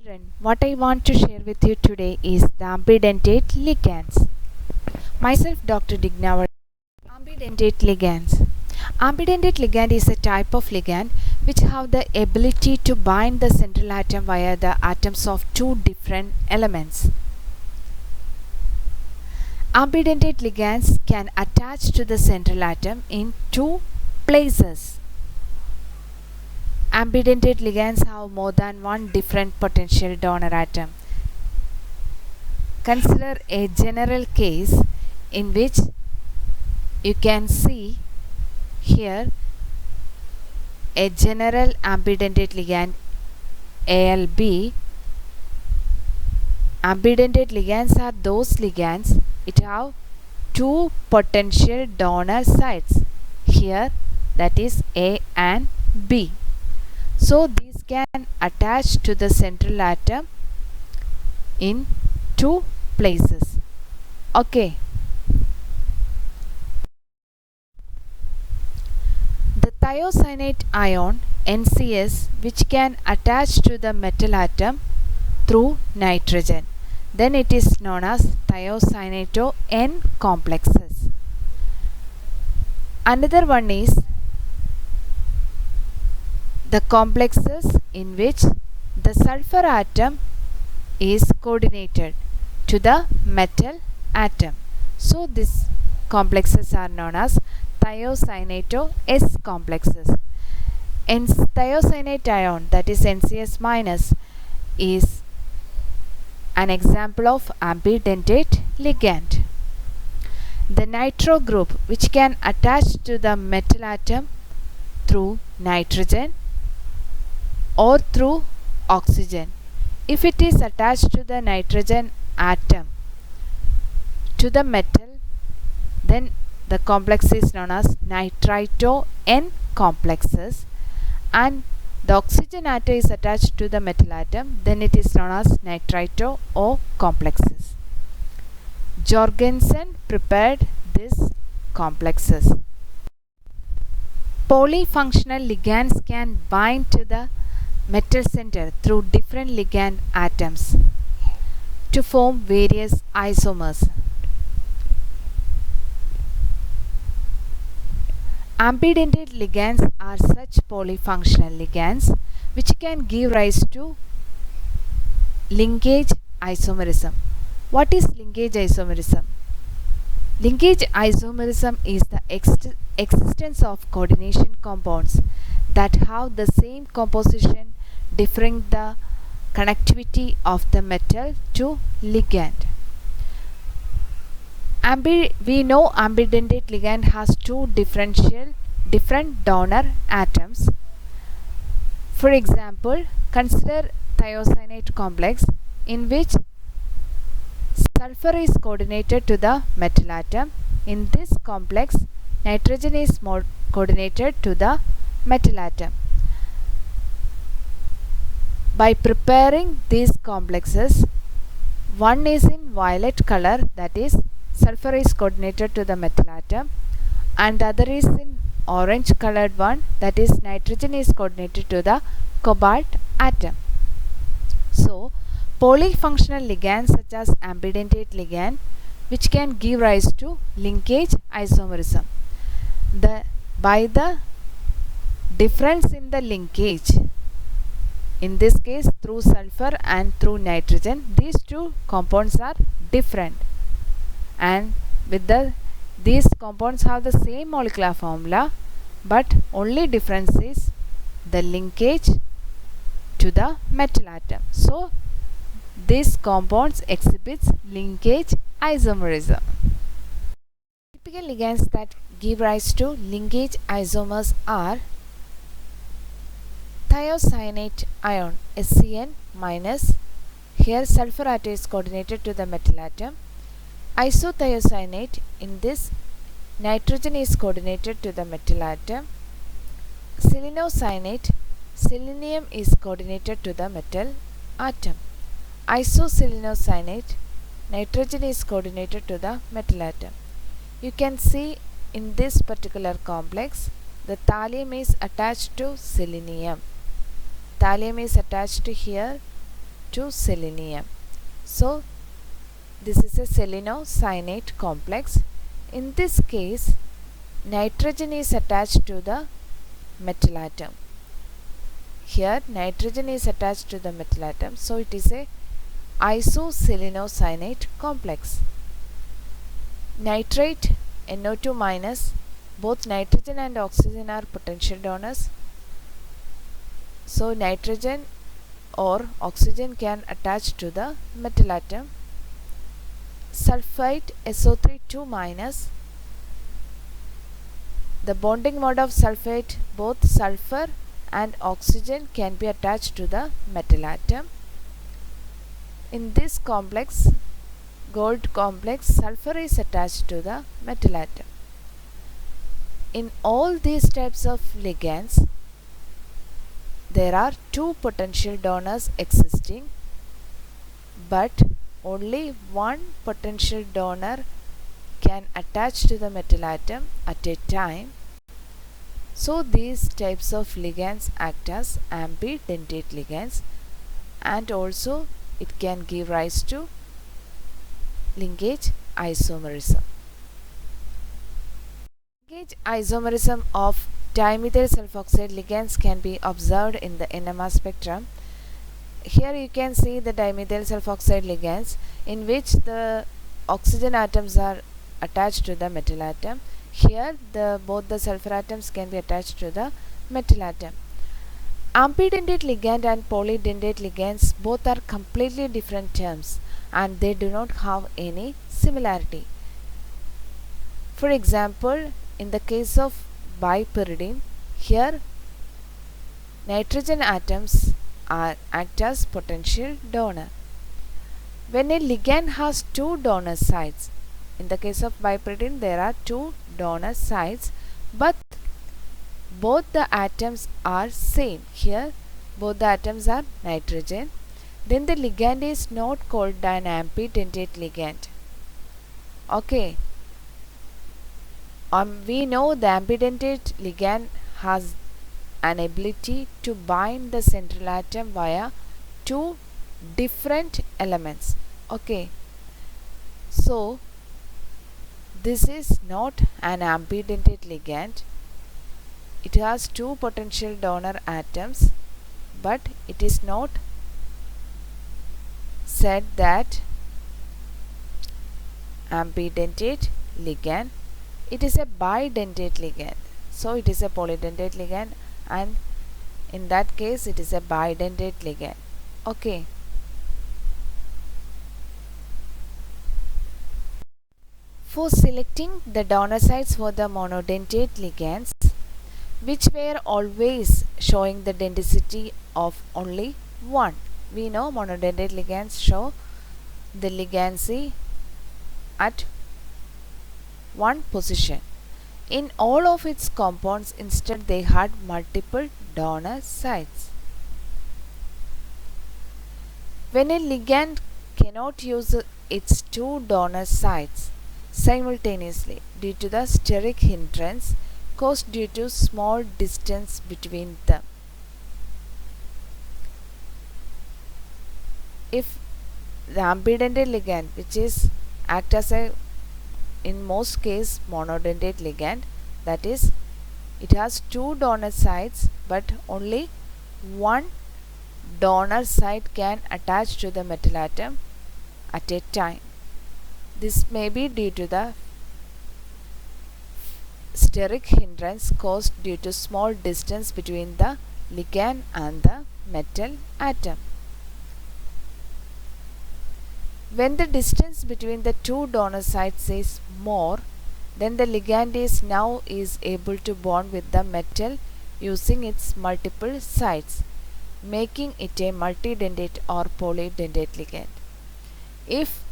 Children, what I want to share with you today is the ambidentate ligands. Myself, Dr. Dignavar. Ambidentate ligands. Ambidentate ligand is a type of ligand which have the ability to bind the central atom via the atoms of two different elements. Ambidentate ligands can attach to the central atom in two places. Ambidentate ligands have more than one different potential donor atom. Consider a general case in which you can see here a general ambidentate ligand ALB. Ambidentate ligands are those ligands it have two potential donor sites here, that is A and B. So these can attach to the central atom in two places. Okay. The thiocyanate ion NCS, which can attach to the metal atom through nitrogen, then it is known as thiocyanato N complexes. Another one is the complexes in which the sulfur atom is coordinated to the metal atom. So these complexes are known as thiocyanato S complexes. And thiocyanate ion, that is NCS minus, is an example of ambidentate ligand. The nitro group, which can attach to the metal atom through nitrogen or through oxygen. If it is attached to the nitrogen atom to the metal, then the complex is known as nitrito N complexes, and the oxygen atom is attached to the metal atom, then it is known as nitrito O complexes. Jorgensen prepared these complexes. Polyfunctional ligands can bind to the metal center through different ligand atoms to form various isomers. Ambidentate ligands are such polyfunctional ligands which can give rise to linkage isomerism. What is linkage isomerism? Linkage isomerism is the existence of coordination compounds that have the same composition differing the connectivity of the metal to ligand. We know ambidentate ligand has two different donor atoms. For example, consider thiocyanate complex in which sulfur is coordinated to the metal atom. In this complex, nitrogen is coordinated to the metal atom. By preparing these complexes, one is in violet color, that is sulfur is coordinated to the metal atom, and the other is in orange colored one, that is nitrogen is coordinated to the cobalt atom. So polyfunctional ligands such as ambidentate ligand which can give rise to linkage isomerism. By the difference in the linkage, in this case through sulfur and through nitrogen, these two compounds are different, and with these compounds have the same molecular formula, but only difference is the linkage to the metal atom. So these compounds exhibits linkage isomerism. Typical ligands that give rise to linkage isomers are thiocyanate ion SCN minus, here sulfur atom is coordinated to the metal atom. Isothiocyanate, in this nitrogen is coordinated to the metal atom. Selenocyanate, selenium is coordinated to the metal atom. Isoselenocyanate, nitrogen is coordinated to the metal atom. You can see in this particular complex the thallium is attached to selenium. Thallium is attached to here to selenium. So this is a selenocyanate complex. In this case, nitrogen is attached to the metal atom. Here nitrogen is attached to the metal atom, so it is a isoselenocyanate complex. Nitrate NO2 minus, both nitrogen and oxygen are potential donors. So nitrogen or oxygen can attach to the metal atom. Sulfite SO3 2 minus, the bonding mode of sulfate, both sulfur and oxygen can be attached to the metal atom. In this complex, gold complex, sulfur is attached to the metal atom. In all these types of ligands, there are two potential donors existing, but only one potential donor can attach to the metal atom at a time. So these types of ligands act as ambidentate ligands, and also it can give rise to linkage isomerism. Linkage isomerism of dimethyl sulfoxide ligands can be observed in the NMR spectrum. Here you can see the dimethyl sulfoxide ligands in which the oxygen atoms are attached to the metal atom. Here both the sulfur atoms can be attached to the metal atom. Ambidentate ligand and polydentate ligands both are completely different terms and they do not have any similarity. For example, in the case of bipyridine, here nitrogen atoms act as potential donor. When a ligand has two donor sites, in the case of bipyridine there are two donor sites, but both the atoms are same. Here both the atoms are nitrogen. Then the ligand is not called an ambidentate ligand. Okay. We know the ambidentate ligand has an ability to bind the central atom via two different elements. Okay. So this is not an ambidentate ligand. It has two potential donor atoms, but it is not said that ambidentate ligand. It is a bidentate ligand. So it is a polydentate ligand, and in that case it is a bidentate ligand. Okay. For selecting the donor sites for the monodentate ligands, which were always showing the denticity of only 1. We know monodentate ligands show the ligancy at one position. In all of its compounds, instead they had multiple donor sites. When a ligand cannot use its two donor sites simultaneously due to the steric hindrance caused due to small distance between them. If the ambidentate ligand, which is act as a in most case monodentate ligand, that is it has two donor sites but only one donor site can attach to the metal atom at a time. This may be due to the steric hindrance caused due to small distance between the ligand and the metal atom. When the distance between the two donor sites is more, then the ligand is able to bond with the metal using its multiple sites, making it a multidentate or polydentate ligand. If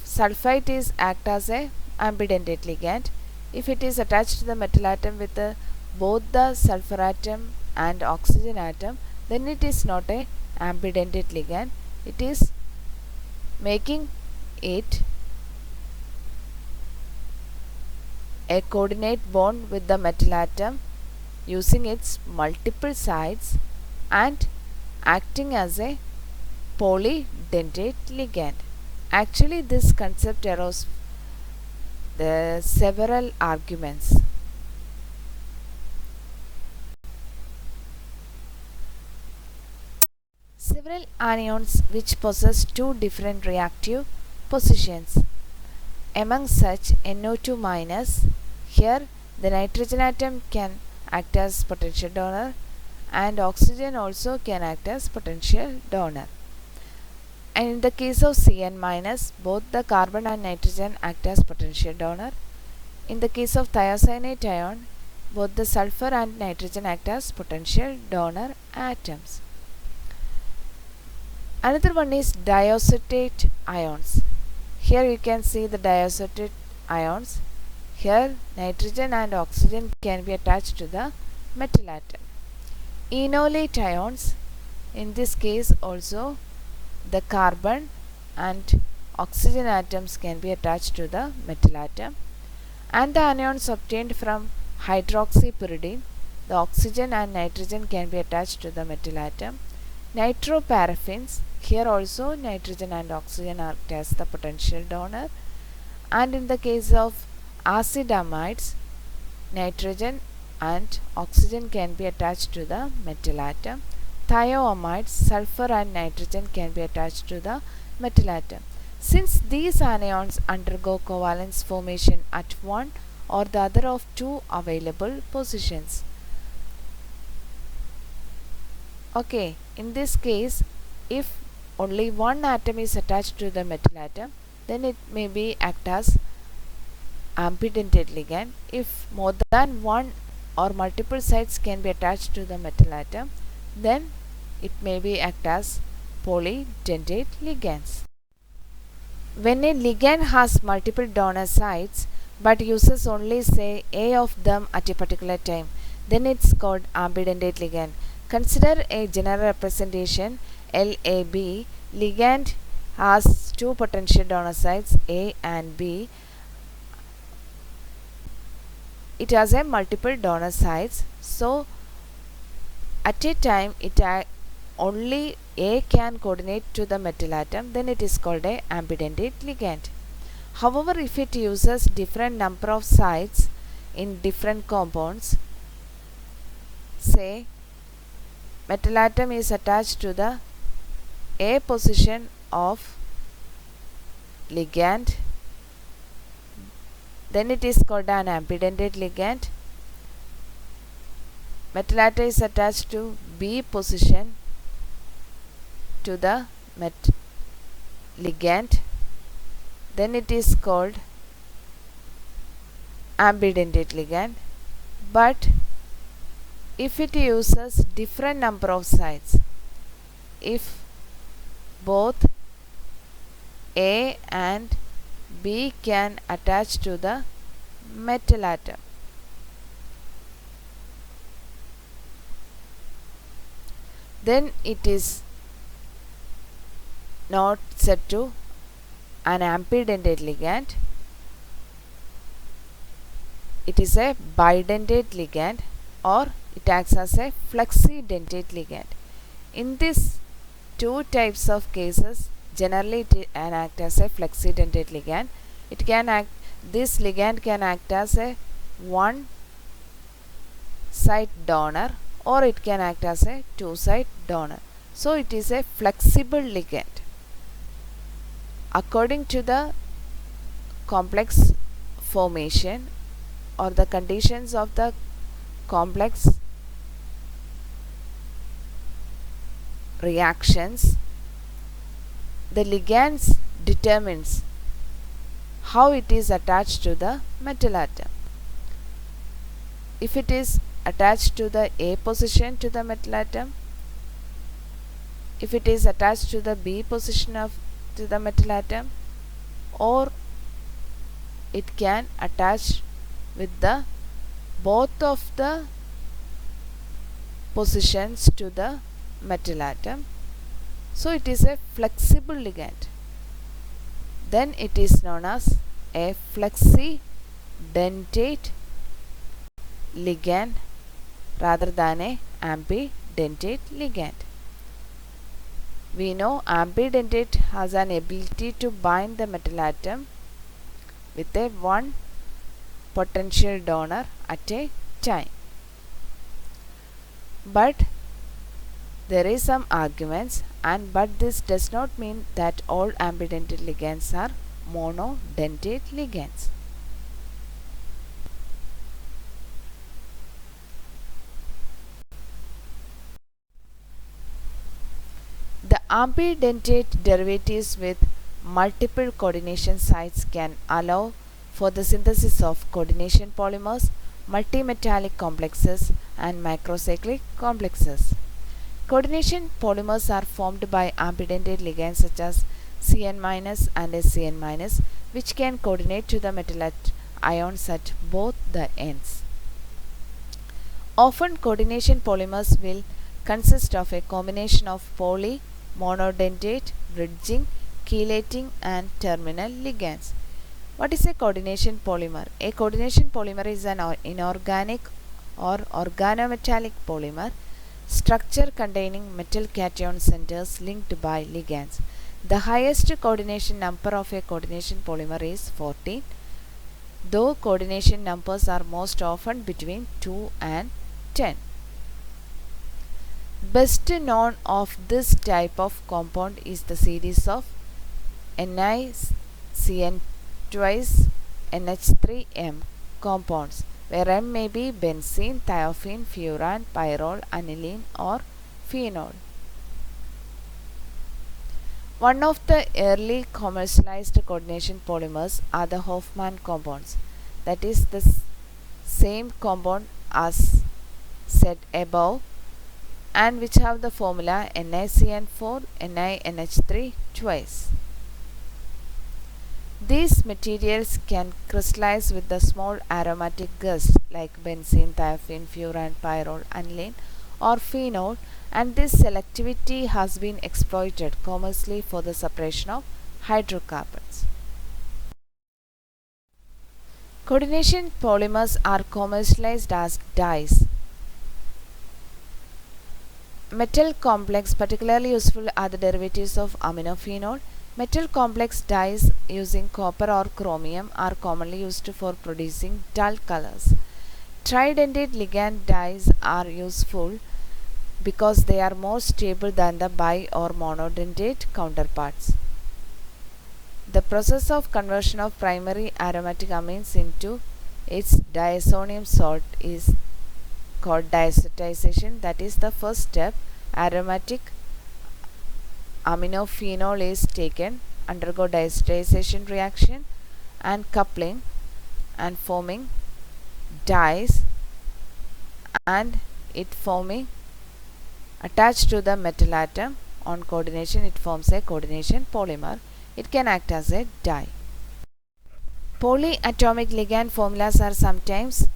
sulfite is act as a ambidentate ligand, if it is attached to the metal atom with both the sulfur atom and oxygen atom, then it is not a ambidentate ligand. It is making it a coordinate bond with the metal atom using its multiple sides, and acting as a polydentate ligand. Actually, this concept arose the several arguments. Several anions which possess two different reactive positions. Among such, NO2 minus, here the nitrogen atom can act as potential donor and oxygen also can act as potential donor. And in the case of Cn minus, both the carbon and nitrogen act as potential donor. In the case of thiocyanate ion, both the sulfur and nitrogen act as potential donor atoms. Another one is diacetate ions. Here you can see the diacetate ions. Here nitrogen and oxygen can be attached to the metal atom. Enolate ions, in this case also the carbon and oxygen atoms can be attached to the metal atom. And the anions obtained from hydroxypyridine, the oxygen and nitrogen can be attached to the metal atom. Nitroparaffins, here also nitrogen and oxygen act as the potential donor. And in the case of acid amides, nitrogen and oxygen can be attached to the metal atom. Thioamides, sulfur and nitrogen can be attached to the metal atom. Since these anions undergo covalence formation at one or the other of two available positions. Okay, in this case, if only one atom is attached to the metal atom, then it may be act as ambidentate ligand. If more than one or multiple sites can be attached to the metal atom, then it may be act as polydentate ligands. When a ligand has multiple donor sites but uses only say A of them at a particular time, then it's called ambidentate ligand. Consider a general representation LAB. Ligand has two potential donor sites A and B. It has a multiple donor sites, so at a time only A can coordinate to the metal atom, then it is called a ambidentate ligand. However, if it uses different number of sites in different compounds, say metal atom is attached to the A position of ligand, then it is called an ambidentate ligand. Metal atom is attached to B position to the ligand, then it is called ambidentate ligand. But if it uses different number of sites, if both A and B can attach to the metal atom, then it is not set to an ambidentate ligand. It is a bidentate ligand, or it acts as a flexidentate ligand. In these two types of cases, generally it can act as a flexidentate ligand. This ligand can act as a one site donor, or it can act as a two site donor. So it is a flexible ligand. According to the complex formation or the conditions of the complex reactions, the ligands determines how it is attached to the metal atom. If it is attached to the A position to the metal atom, if it is attached to the B position to the metal atom, or it can attach with the both of the positions to the metal atom. So it is a flexible ligand. Then it is known as a flexidentate ligand rather than a ambidentate ligand. We know ambidentate has an ability to bind the metal atom with a one potential donor at a time. But there is some arguments, but this does not mean that all ambidentate ligands are monodentate ligands. The ambidentate derivatives with multiple coordination sites can allow for the synthesis of coordination polymers, multimetallic complexes, and macrocyclic complexes. Coordination polymers are formed by ambidentate ligands such as Cn- and Scn-, which can coordinate to the metal ions at both the ends. Often coordination polymers will consist of a combination of poly, monodentate, bridging, chelating, and terminal ligands. What is a coordination polymer? A coordination polymer is an inorganic or organometallic polymer structure containing metal cation centers linked by ligands. The highest coordination number of a coordination polymer is 14, though coordination numbers are most often between 2 and 10. Best known of this type of compound is the series of NiCN twice NH3M compounds, where M may be benzene, thiophene, furan, pyrrole, aniline, or phenol. One of the early commercialized coordination polymers are the Hofmann compounds, that is the same compound as said above, and which have the formula NiCN4 NiNH3 twice. These materials can crystallize with the small aromatic gusts like benzene, thiophene, furan, pyrrole, aniline, or phenol, and this selectivity has been exploited commercially for the separation of hydrocarbons. Coordination polymers are commercialized as dyes. Metal complex, particularly useful are the derivatives of aminophenol. Metal complex dyes using copper or chromium are commonly used for producing dull colors. Tridentate ligand dyes are useful because they are more stable than the bi or monodentate counterparts. The process of conversion of primary aromatic amines into its diazonium salt is called diazotization. That is the first step. Aromatic aminophenol is taken, undergo diazotization reaction and coupling and forming dyes, and it forming attached to the metal atom on coordination, it forms a coordination polymer. It can act as a dye. Polyatomic ligand formulas are sometimes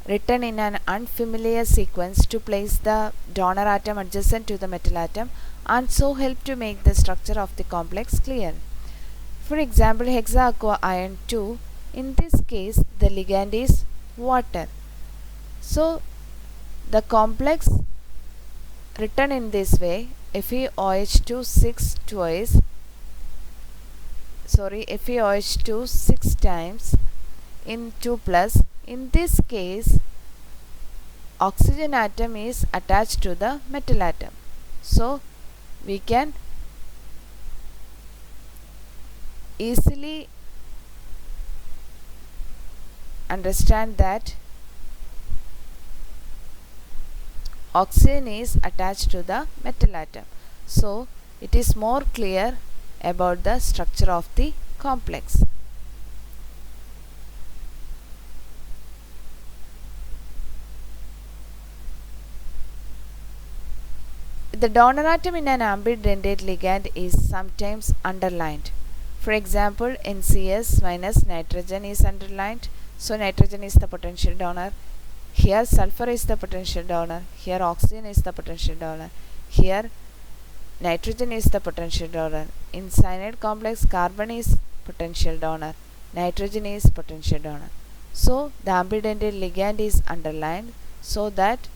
written in an unfamiliar sequence to place the donor atom adjacent to the metal atom and so help to make the structure of the complex clear. For example, hexaqua iron 2, in this case the ligand is water. So the complex written in this way, FeOH2 6 times in 2 plus. In this case, oxygen atom is attached to the metal atom. So we can easily understand that oxygen is attached to the metal atom. So it is more clear about the structure of the complex. The donor atom in an ambidentate ligand is sometimes underlined. For example, in CS minus nitrogen is underlined. So nitrogen is the potential donor. Here sulfur is the potential donor. Here oxygen is the potential donor. Here nitrogen is the potential donor. In cyanide complex, carbon is potential donor. Nitrogen is potential donor. So the ambidentate ligand is underlined so that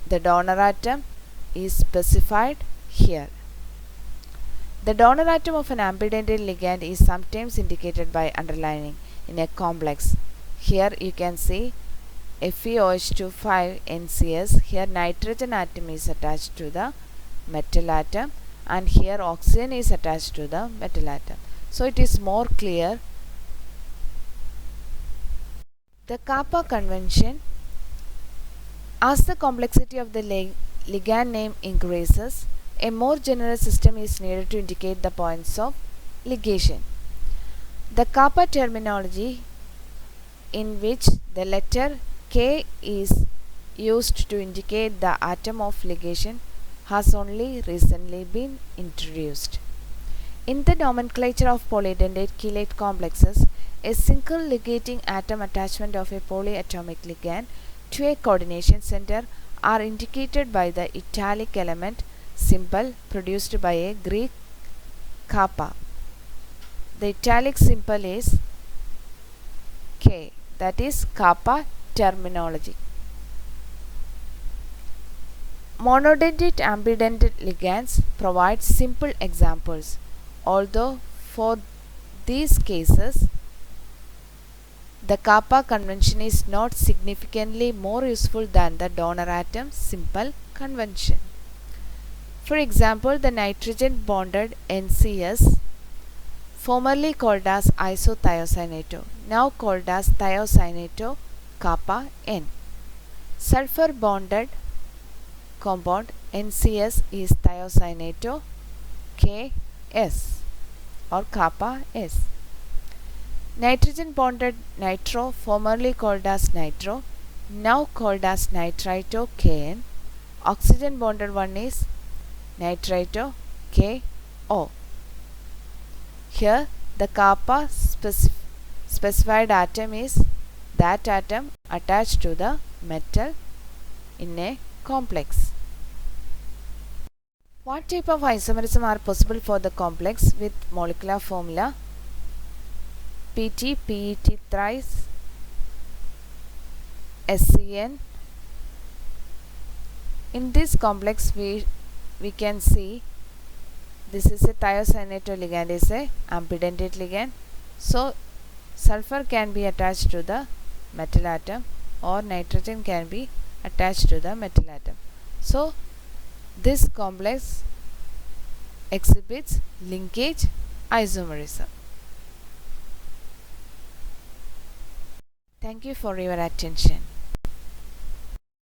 the donor atom is specified here. The donor atom of an ambidextrous ligand is sometimes indicated by underlining in a complex. Here you can see FeOH2 5 NCS. Here nitrogen atom is attached to the metal atom, and here oxygen is attached to the metal atom. So it is more clear. The kappa convention. As the complexity of the ligand name increases, a more general system is needed to indicate the points of ligation. The kappa terminology, in which the letter K is used to indicate the atom of ligation, has only recently been introduced. In the nomenclature of polydentate chelate complexes, a single ligating atom attachment of a polyatomic ligand to a coordination center are indicated by the italic element symbol produced by a Greek kappa. The italic symbol is K, that is kappa terminology. Monodentate ambidentate ligands provide simple examples, although for these cases the kappa convention is not significantly more useful than the donor atom simple convention. For example, the nitrogen bonded NCS, formerly called as isothiocyanato, now called as thiocyanato kappa N. Sulfur bonded compound NCS is thiocyanato KS or kappa S. Nitrogen bonded nitro, formerly called as nitro, now called as nitrito KN. Oxygen bonded one is nitrito KO. Here the kappa specified atom is that atom attached to the metal in a complex. What type of isomerism are possible for the complex with molecular formula? PT, PET thrice, SCN. In this complex we can see this is a thiocyanato ligand, is a ambidentate ligand. So sulfur can be attached to the metal atom or nitrogen can be attached to the metal atom. So this complex exhibits linkage isomerism. Thank you for your attention.